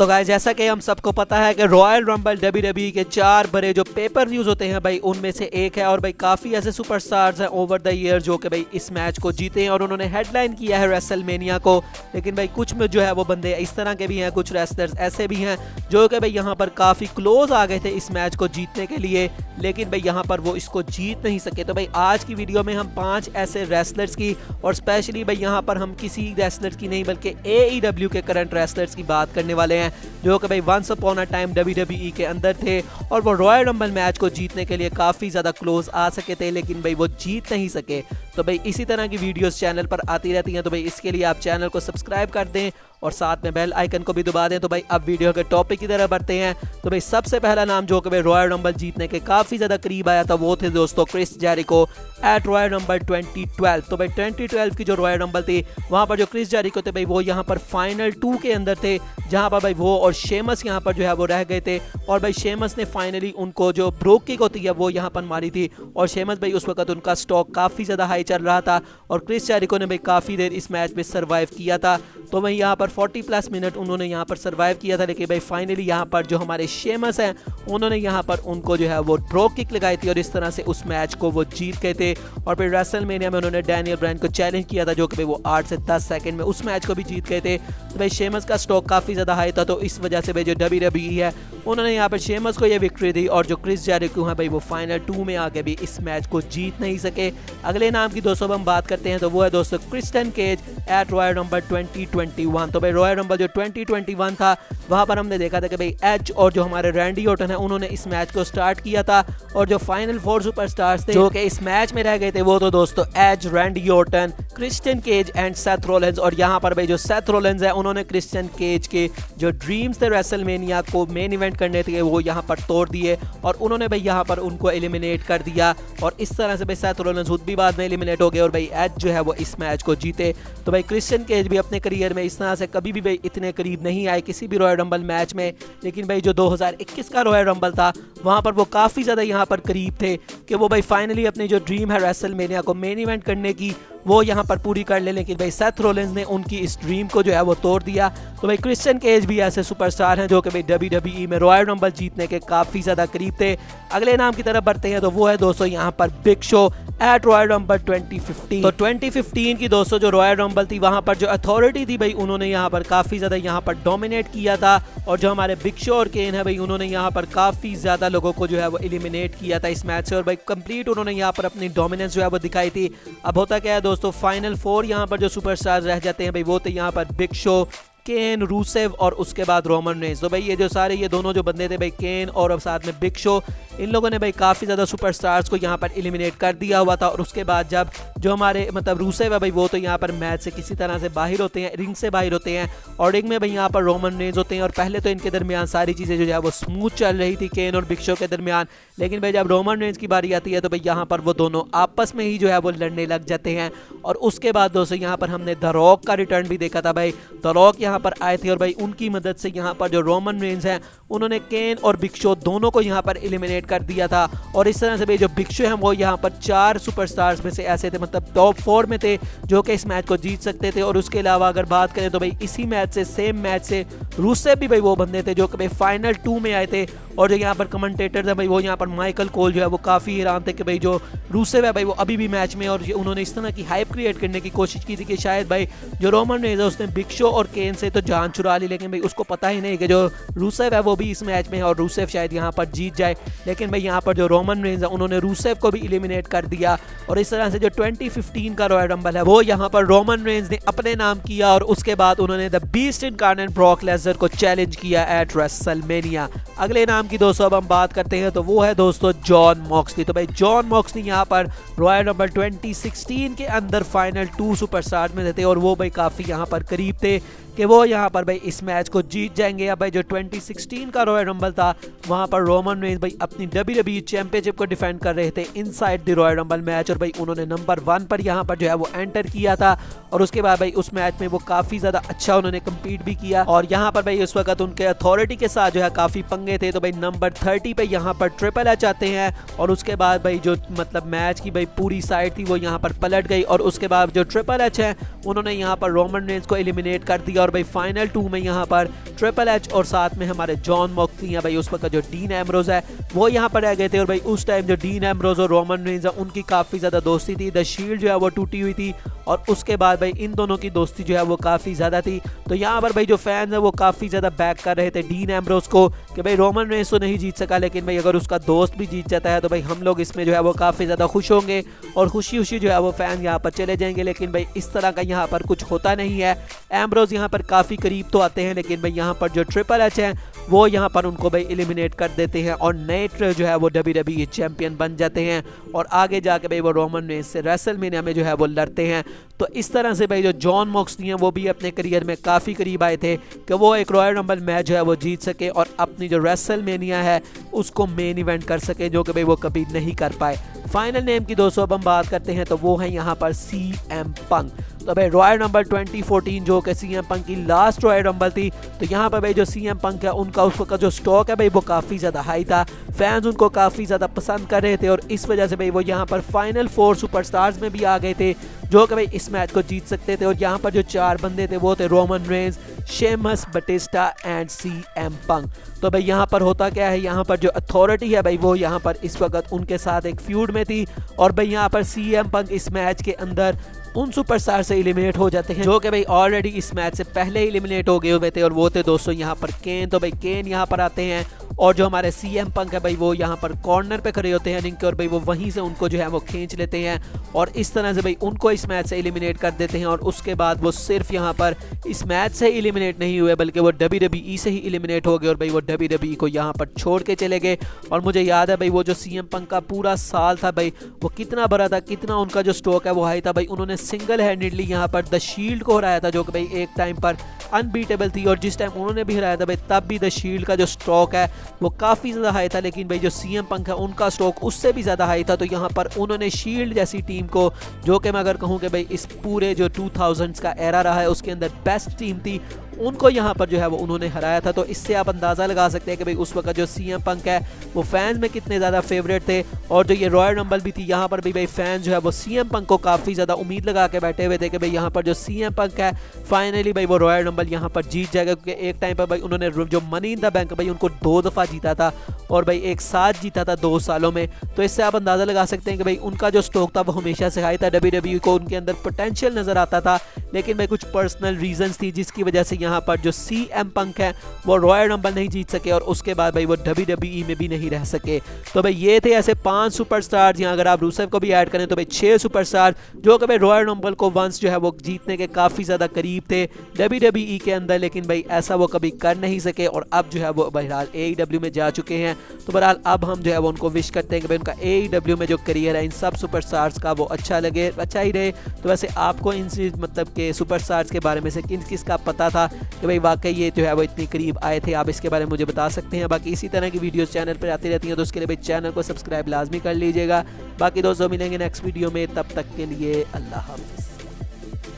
तो गाइस जैसा कि हम सबको पता है कि रॉयल रंबल डब्ल्यूडब्ल्यूई के 4 बड़े जो पेपर व्यूज होते हैं भाई उनमें से एक है और भाई काफी ऐसे सुपरस्टार्स हैं ओवर द ईयर जो कि भाई इस मैच को जीते हैं और उन्होंने हेडलाइन किया है रेसलमेनिया को। लेकिन भाई कुछ में जो है वो बंदे इस तरह के भी हैं, कुछ रेसलर्स ऐसे भी हैं जो कि भाई यहाँ पर काफी क्लोज आ गए थे इस मैच को जीतने के लिए, लेकिन भाई यहाँ पर वो इसको जीत नहीं सके। तो भाई आज की वीडियो में हम 5 ऐसे रेसलर्स की और स्पेशली भाई यहाँ पर हम किसी रेसलर की नहीं बल्कि AEW के करंट रेसलर्स की बात करने वाले हैं जो कि भाई once upon a time WWE के अंदर थे और वो रॉयल रंबल मैच को जीतने के लिए काफ़ी ज़्यादा क्लोज आ सके थे, लेकिन भाई वो जीत नहीं सके। तो भाई इसी तरह की वीडियोस चैनल पर आती रहती हैं, तो भाई इसके लिए आप चैनल को सब्सक्राइब कर दें और साथ में बेल आइकन को भी दबा दें। तो भाई अब वीडियो के टॉपिक की तरफ बढ़ते हैं। तो भाई सबसे पहला नाम जो कि भाई रॉयल रंबल जीतने के काफ़ी ज़्यादा करीब आया था वो थे दोस्तों Chris Jericho at Royal Rumble 2012। तो भाई 2012 की जो रॉयल रंबल थी वहाँ पर जो क्रिस जेरिको थे भाई वो यहाँ पर फाइनल 2 के अंदर थे, जहाँ पर भाई वो और शेमस यहाँ पर जो है वो रह गए थे और भाई शेमस ने फाइनली उनको जो ब्रोक किक होती है वो यहाँ पर मारी थी और शेमस भाई उस वक्त उनका स्टॉक काफ़ी ज़्यादा हाई चल रहा था और क्रिस जेरिको ने भाई काफ़ी देर इस मैच में सर्वाइव किया था। तो भाई यहाँ पर 40+ मिनट उन्होंने यहाँ पर सर्वाइव किया था, लेकिन भाई फाइनली यहाँ पर जो हमारे शेमस हैं उन्होंने यहाँ पर उनको जो है वो ड्रॉप किक लगाई थी और इस तरह से उस मैच को वो जीत गए थे। और फिर रेसलमेनिया में उन्होंने डैनियल ब्रायन को चैलेंज किया था जो कि भाई वो 8 से 10 सेकंड में उस मैच को भी जीत गए थे। तो भाई शेमस का स्टॉक काफ़ी ज़्यादा हाई था, तो इस वजह से भाई जो WWE है उन्होंने यहाँ पर शेमस को ये विक्ट्री दी और जो क्रिस जेरिको है भाई वो फाइनल 2 में आके भी इस मैच को जीत नहीं सके। अगले नाम की दोस्तों हम बात करते हैं तो वो है दोस्तों Christian Cage at Royal Rumble 2021। तो भाई रॉयल रंबल जो 2021 था वहाँ पर हमने देखा था कि भाई एज और जो हमारे रैंडी ऑर्टन है उन्होंने इस मैच को स्टार्ट किया था और जो फाइनल 4 सुपरस्टार्स थे जो कि इस मैच में रह गए थे वो तो दोस्तों Edge, Randy Orton, Christian Cage and Seth Rollins. और यहाँ पर भाई जो सेथ रॉलिंस है उन्होंने क्रिस्टियन केज के जो ड्रीम्स थे रेसलमेनिया को मेन इवेंट करने थे वो यहाँ पर तोड़ दिए और उन्होंने भाई यहाँ पर उनको एलिमिनेट कर दिया और इस तरह से भाई सेथ रॉलिंस खुद भी बाद में एलिमिनेट हो गए और भाई एज जो है वो इस मैच को जीते। तो भाई क्रिस्टियन केज भी अपने करियर में इस तरह से कभी भी भाई इतने करीब नहीं आए किसी भी रॉयल रंबल मैच में, लेकिन भाई जो 2021 का रॉयल रंबल था वहाँ पर वो काफ़ी ज़्यादा यहाँ पर करीब थे कि वो भाई फाइनली अपनी जो ड्रीम है रेसलमेनिया को मेन इवेंट करने की वो यहाँ पर पूरी कर ले, लेकिन भाई सेथ रॉलिंस ने उनकी इस ड्रीम को जो है वो तोड़ दिया। तो भाई क्रिस्टियन केज भी ऐसे सुपरस्टार हैं जो कि भाई WWE में रॉयल रंबल जीतने के काफ़ी ज़्यादा करीब थे। अगले नाम की तरफ बढ़ते हैं तो वो है दोस्तों यहाँ पर big show at Royal rumble 2015। तो 2015 की दोस्तों जो रॉयल रंबल थी वहाँ पर जो अथॉरिटी थी भाई उन्होंने यहाँ पर काफ़ी ज़्यादा यहाँ पर डोमिनेट किया था और जो हमारे बिग शो और केन है भाई उन्होंने यहाँ पर काफ़ी ज़्यादा लोगों को जो है वो एलिमिनेट किया था इस मैच से और भाई कंप्लीट उन्होंने यहाँ पर अपनी डोमिनेंस जो है वो दिखाई थी। अब होता क्या है दोस्तों फाइनल 4 यहाँ पर जो सुपरस्टार रह जाते हैं भाई वो तो यहाँ पर बिग शो, केन, रूसेव और उसके बाद रोमन रेंज। तो भाई ये जो सारे ये दोनों जो बंदे थे भाई केन और साथ में बिग शो, इन लोगों ने भाई काफ़ी ज़्यादा सुपरस्टार्स को यहाँ पर एलिमिनेट कर दिया हुआ था और उसके बाद जब जो हमारे मतलब रूसेव है भाई वो तो यहाँ पर मैच से किसी तरह से बाहर होते हैं, रिंग से बाहर होते हैं और रिंग में भाई यहाँ पर रोमन रेंज होते हैं और पहले तो इनके दरमियान सारी चीज़ें जो है वो स्मूथ चल रही थी केन और बिग शो के दरमियान, लेकिन भाई जब रोमन रेंज की बारी आती है तो भाई यहाँ पर वो दोनों आपस में ही जो है वो लड़ने लग जाते हैं। और उसके बाद दोस्तों यहाँ पर हमने द रॉक का रिटर्न भी देखा था। भाई द रॉक यहाँ पर आए थे और भाई उनकी मदद से यहाँ पर जो रोमन रेंज हैं उन्होंने केन और बिग शो दोनों को यहाँ पर एलिमिनेट कर दिया था और इस तरह से भाई जो बिग शो हैं वो यहाँ पर 4 सुपरस्टार्स में से ऐसे थे मतलब टॉप 4 में थे जो कि इस मैच को जीत सकते थे। और उसके अलावा अगर बात करें तो भाई इसी मैच से सेम मैच से रूसेव भी भाई वो बंदे थे जो कि भाई फाइनल 2 में आए थे और जो यहाँ पर कमेंटेटर थे भाई वो यहाँ पर माइकल कोल जो है वो काफ़ी हैरान थे कि भाई जो रूसेव है भाई वो अभी भी मैच में और उन्होंने इस तरह की हाइप क्रिएट करने की कोशिश की थी कि शायद भाई जो रोमन रेंज है उसने बिग शो और केन से तो जान चुरा ली, लेकिन भाई उसको पता ही नहीं कि जो रूसेव है वो भी इस मैच में है और रूसेव शायद यहाँ पर जीत जाए। लेकिन भाई यहाँ पर जो रोमन रेंज है उन्होंने रूसेव को भी एलिमिनेट कर दिया और इस तरह से जो 2015 का रॉयल रंबल है वो यहाँ पर रोमन रेंज ने अपने नाम किया और उसके बाद उन्होंने the beast incarnate Brock Lesnar को चैलेंज किया एट रेसलमेनिया। अगले नाम की दोस्तों अब हम बात करते हैं तो वो है दोस्तों जॉन मॉक्सली। तो भाई जॉन मॉक्सली यहाँ पर रॉयल रंबल 2016 के अंदर फाइनल 2 सुपरस्टार में थे और वो भाई काफ़ी यहाँ पर करीब थे कि वो यहाँ पर भाई इस मैच को जीत जाएंगे। अब भाई जो 2016 का रॉयल रंबल था वहाँ पर रोमन रेंज भाई अपनी WWE चैंपियनशिप को डिफेंड कर रहे थे inside the royal rumble match और भाई उन्होंने नंबर 1 पर यहाँ पर जो है वो एंटर किया था और उसके बाद भाई उस मैच में वो काफ़ी ज़्यादा अच्छा उन्होंने कम्पीट भी किया और यहाँ पर भाई उस वक्त उनके अथॉरिटी के साथ जो है काफ़ी पंगे थे। तो भाई नंबर 30 पे यहाँ पर ट्रिपल एच आते हैं और उसके बाद भाई जो मतलब मैच की भाई पूरी साइड थी वो यहाँ पर पलट गई और उसके बाद जो ट्रिपल एच है उन्होंने यहाँ पर रोमन रेंज को एलिमिनेट कर दिया और भाई फाइनल 2 में यहाँ पर ट्रिपल एच और साथ में हमारे जॉन मॉक्सली हैं भाई, उस वक्त जो डीन एम्ब्रोज है वो यहाँ पर रह गए थे। और भाई उस टाइम जो डीन एम्ब्रोज और रोमन रेंज है उनकी काफ़ी ज़्यादा दोस्ती थी, द शील्ड जो है वो टूटी हुई थी और उसके बाद भाई इन दोनों की दोस्ती जो है वो काफ़ी ज़्यादा थी। तो यहाँ पर भाई जो फैंस है वो काफ़ी ज़्यादा बैक कर रहे थे डीन एम्ब्रोज को कि भाई रोमन रेंज तो नहीं जीत सका, लेकिन भाई अगर उसका दोस्त भी जीत जाता है तो भाई हम लोग इसमें जो है वो काफ़ी ज़्यादा खुश होंगे और खुशी खुशी जो है वो फैन यहाँ पर चले जाएंगे। लेकिन भाई इस तरह का यहाँ पर कुछ होता नहीं है। एम्ब्रोज यहाँ पर काफ़ी करीब तो आते हैं, लेकिन भाई यहाँ पर जो ट्रिपल एच है वो यहाँ पर उनको भाई एलिमिनेट कर देते हैं और नए जो है वो WWE चैंपियन बन जाते हैं और आगे जाके भाई वो रोमन रेंज से रेसलमेनिया में जो है वो लड़ते हैं। तो इस तरह से भाई जो जॉन मॉक्सली हैं वो भी अपने करियर में काफ़ी करीब आए थे कि वो एक रॉयल रंबल मैच जो है वो जीत सके और अपनी जो रेसलमेनिया है उसको मेन इवेंट कर सके, जो कि भाई वो कभी नहीं कर पाए। फाइनल नेम की दोस्तों अब हम बात करते हैं तो वो है यहाँ पर CM पंक। तो भाई रॉयल रंबल 2014 जो कि CM पंक की लास्ट रॉयल रंबल थी, तो यहाँ पर भाई जो CM पंक है उनका उस वक्त जो स्टॉक है भाई वो काफ़ी ज़्यादा हाई था, फैंस उनको काफ़ी ज़्यादा पसंद कर रहे थे और इस वजह से भाई वो यहाँ पर फाइनल 4 सुपरस्टार्स में भी आ गए थे जो कि भाई इस मैच को जीत सकते थे। और यहाँ पर जो 4 बंदे थे वो थे Roman Reigns, Sheamus, Batista and CM Punk. तो भाई यहाँ पर होता क्या है, यहाँ पर जो अथॉरिटी है भाई वो यहाँ पर इस वक्त उनके साथ एक फ्यूड में थी और भाई यहाँ पर CM पंक इस मैच के अंदर उन सुपरस्टार से एलिमिनेट हो जाते हैं जो कि भाई ऑलरेडी इस मैच से पहले ही एलिमिनेट हो गए हुए थे और वो थे दोस्तों यहाँ पर केन। तो भाई केन यहाँ पर आते हैं और जो हमारे CM पंक है भाई वो यहाँ पर कॉर्नर पे खड़े होते हैं रिंग के और भाई वो वहीं से उनको जो है वो खींच लेते हैं और इस तरह से भाई उनको इस मैच से एलिमिनेट कर देते हैं। और उसके बाद वो सिर्फ यहाँ पर इस मैच से एलिमिनेट नहीं हुए बल्कि वो WWE से ही एलिमिनेट हो गए और भाई वो WWE को यहाँ पर छोड़ के चले गए। और मुझे याद है भाई वो जो CM पंक का पूरा साल था भाई वो कितना बड़ा था, कितना उनका जो स्टॉक है वो हाई था भाई। उन्होंने सिंगल हैंडेडली यहाँ पर द शील्ड को हराया था जो कि भाई एक टाइम पर अनबीटेबल थी और जिस टाइम उन्होंने भी हराया था भाई तब भी द शील्ड का जो स्टॉक है वो काफ़ी ज़्यादा हाई था, लेकिन भाई जो CM पंक है उनका स्टॉक उससे भी ज़्यादा हाई था। तो यहाँ पर उन्होंने शील्ड जैसी टीम को, जो कि मैं अगर कहूँ कि भाई इस पूरे जो 2000s का एरा रहा है उसके अंदर बेस्ट टीम थी, उनको यहाँ पर जो है वो उन्होंने हराया था। तो इससे आप अंदाज़ा लगा सकते हैं कि भाई उस वक्त जो CM पंक है वो फैंस में कितने ज़्यादा फेवरेट थे। और जो ये रॉयल रंबल भी थी यहाँ पर भी भाई फैंस जो है वो CM पंक को काफ़ी ज़्यादा उम्मीद लगा के बैठे हुए थे कि भाई यहाँ पर जो CM पंक है फाइनली भाई वो रॉयल रंबल यहाँ पर जीत जाएगा, क्योंकि एक टाइम पर भाई उन्होंने जो मनी इन द बैंक भाई उनको 2 दफ़ा जीता था और भाई एक साथ जीता था 2 सालों में। तो इससे आप अंदाज़ा लगा सकते हैं कि भाई उनका जो स्टॉक था वो हमेशा से हाई था, WWE को उनके अंदर पोटेंशियल नज़र आता था, लेकिन भाई कुछ पर्सनल रीजंस थी जिसकी वजह से यहाँ पर जो CM पंक है वो रॉयल रंबल नहीं जीत सके और उसके बाद भाई वो WWE में भी नहीं रह सके। तो भाई ये थे ऐसे 5 सुपरस्टार, यहाँ अगर आप रूसेफ को भी ऐड करें तो भाई 6 सुपरस्टार जो कि भाई रॉयल रंबल को वंस जो है वो जीतने के काफ़ी ज़्यादा करीब थे WWE के अंदर, लेकिन भाई ऐसा वो कभी कर नहीं सके और अब जो है वो बहरहाल AEW में जा चुके हैं। तो बहरहाल अब हम जो है वो उनको विश करते हैं कि भाई उनका AEW में जो करियर है इन सब सुपरस्टार्स का वो अच्छा ही रहे। तो वैसे आपको इन मतलब के सुपरस्टार्स के बारे में से किस का पता था कि भाई वाकई ये जो है वो इतनी करीब आए थे, आप इसके बारे में मुझे बता सकते हैं। बाकी इसी तरह की वीडियोस चैनल पर आती रहती हैं तो उसके लिए भाई चैनल को सब्सक्राइब लाजमी कर लीजिएगा। बाकी दोस्तों मिलेंगे नेक्स्ट वीडियो में, तब तक के लिए अल्लाह हाफिज़।